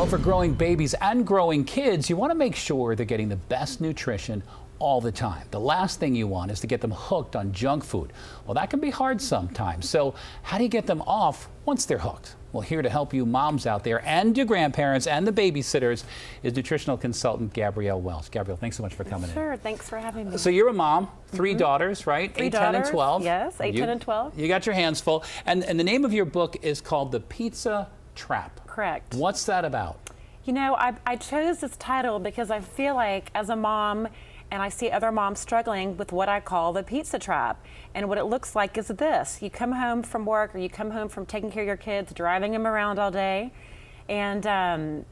Well, for growing babies and growing kids, you want to make sure they're getting the best nutrition all the time. The last thing you want is to get them hooked on junk food. Well, that can be hard sometimes. So how do you get them off once they're hooked? Well, here to help you moms out there and your grandparents and the babysitters is nutritional consultant Gabrielle Welch. Gabrielle, thanks so much for coming in. Sure, thanks for having me. So you're a mom, three daughters, right? 3 8, daughters, 10, and 12. Yes, 8, 10, and 12. You got your hands full. And the name of your book is called The Pizza Trap. Correct. What's that about? You know, I chose this title because I feel like as a mom, and I see other moms struggling with what I call the pizza trap. And what it looks like is this. You come home from work or you come home from taking care of your kids, driving them around all day, and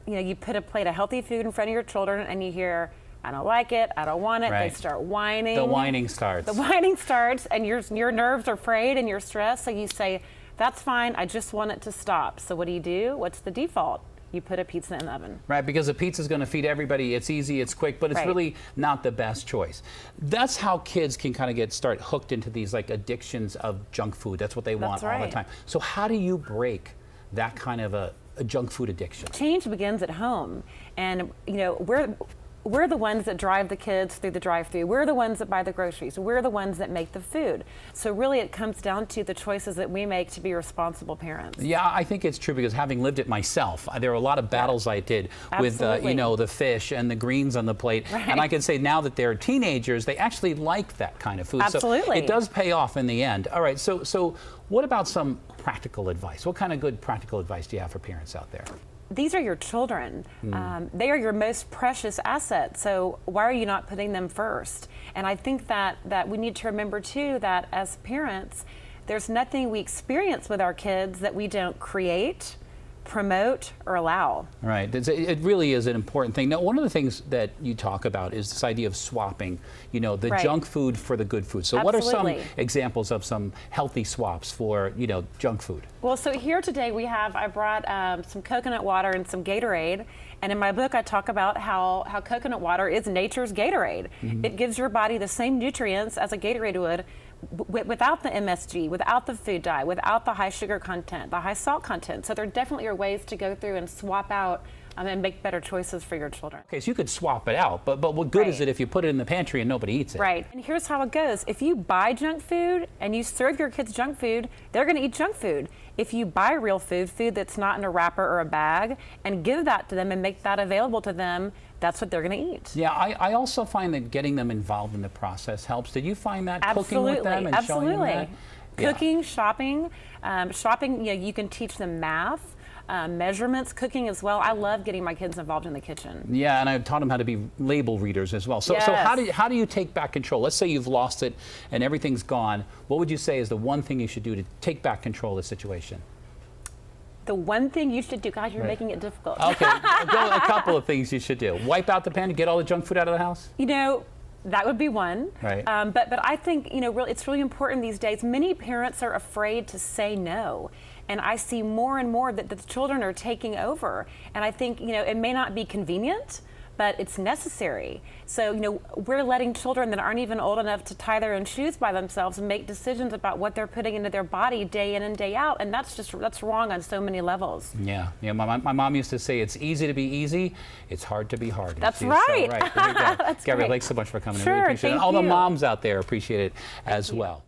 you know, you put a plate of healthy food in front of your children and you hear, I don't like it, I don't want it. Right. They start whining. The whining starts. The whining starts and your nerves are frayed and you're stressed. So you say, that's fine, I just want it to stop. So what do? What's the default? You put a pizza in the oven. Right, because a pizza is going to feed everybody. It's easy, it's quick, but it's Right. really not the best choice. That's how kids can kind of start hooked into these like addictions of junk food. That's what they want all the time. So how do you break that kind of a junk food addiction? Change begins at home, and you know we're the ones that drive the kids through the drive-thru. We're the ones that buy the groceries. We're the ones that make the food. So really it comes down to the choices that we make to be responsible parents. Yeah, I think it's true because having lived it myself, there were a lot of battles I did with, you know, the fish and the greens on the plate. Right. And I can say now that they're teenagers, they actually like that kind of food. Absolutely. So it does pay off in the end. All right, so what about some practical advice? What kind of good practical advice do you have for parents out there? These are your children. They are your most precious asset. So why are you not putting them first? And I think that we need to remember too that as parents, there's nothing we experience with our kids that we don't create, promote, or allow. Right. It really is an important thing. Now, one of the things that you talk about is this idea of swapping, you know, the junk food for the good food. So Absolutely. what are some examples of some healthy swaps for, you know, junk food? Well, so here today I brought some coconut water and some Gatorade. And in my book, I talk about how coconut water is nature's Gatorade. It gives your body the same nutrients as a Gatorade would, without the MSG, without the food dye, without the high sugar content, the high salt content. So there definitely are ways to go through and swap out and make better choices for your children. Okay, so you could swap it out, but what good is it if you put it in the pantry and nobody eats it? Right, and here's how it goes. If you buy junk food and you serve your kids junk food, they're gonna eat junk food. If you buy real food that's not in a wrapper or a bag, and give that to them and make that available to them, that's what they're gonna eat. Yeah, I also find that getting them involved in the process helps. Did you find that Absolutely. cooking with them and showing them that? Cooking, shopping, you know, you can teach them math, measurements, cooking as well. I love getting my kids involved in the kitchen. Yeah, and I've taught them how to be label readers as well. So how do you take back control? Let's say you've lost it and everything's gone. What would you say is the one thing you should do to take back control of the situation? The one thing you should do, God, you're making it difficult. Okay, a couple of things you should do. Wipe out the pan and get all the junk food out of the house? You know, that would be one. Right. But I think, you know, it's really important these days. Many parents are afraid to say no. And I see more and more that the children are taking over. And I think, you know, it may not be convenient, but it's necessary. So, you know, we're letting children that aren't even old enough to tie their own shoes by themselves and make decisions about what they're putting into their body day in and day out. And that's wrong on so many levels. Yeah. My mom used to say it's easy to be easy, it's hard to be hard. That's So, right. right. There you go. That's Gabrielle, great. thanks so much for coming. Sure, I really appreciate it. thank All the you. moms out there appreciate it as well.